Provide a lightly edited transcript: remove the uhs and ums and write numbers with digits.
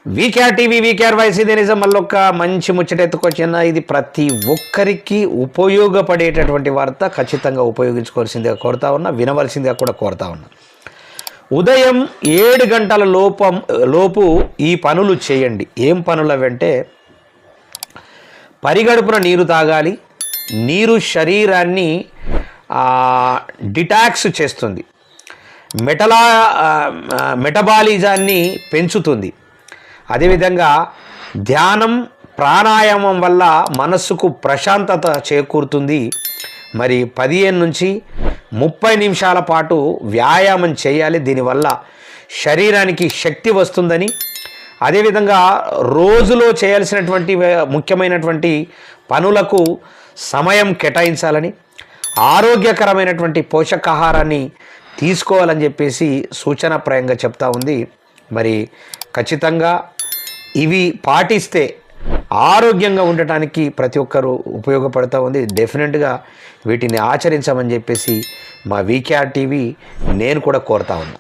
VKR TV VKR voice ఇదే నిజం మళ్ళొక్క మంచి ముచ్చట ఎత్తుకొచ్చిన ఇది ప్రతి ఒక్కరికి ఉపయోగపడేటటువంటి వార్త. ఖచ్చితంగా ఉపయోగించుకోవాల్సిందిగా కోరుతా ఉన్నా, వినవలసిందిగా కూడా కోరుతా ఉన్నా. ఉదయం 7 గంటల లోపు ఈ పనులు చేయండి. ఏం పనులు అవంటే, పరిగడుపున నీరు తాగాలి. నీరు శరీరాన్ని డిటాక్స్ చేస్తుంది, మెటబాలిజాన్ని పెంచుతుంది. అదేవిధంగా ధ్యానం ప్రాణాయామం వల్ల మనస్సుకు ప్రశాంతత చేకూరుతుంది. మరి 15 నుంచి 30 నిమిషాల పాటు వ్యాయామం చేయాలి. దీనివల్ల శరీరానికి శక్తి వస్తుందని, అదేవిధంగా రోజులో చేయాల్సినటువంటి ముఖ్యమైనటువంటి పనులకు సమయం కేటాయించాలని, ఆరోగ్యకరమైనటువంటి పోషకాహారాన్ని తీసుకోవాలని చెప్పేసి సూచనప్రాయంగా చెప్తా ఉంది. మరి ఖచ్చితంగా ఇవి పాటిస్తే ఆరోగ్యంగా ఉండటానికి ప్రతి ఒక్కరూ ఉపయోగపడుతూ ఉంది. డెఫినెట్గా వీటిని ఆచరించమని చెప్పేసి మా వీకేఆర్ టీవీ నేను కూడా కోరుతా ఉన్నా.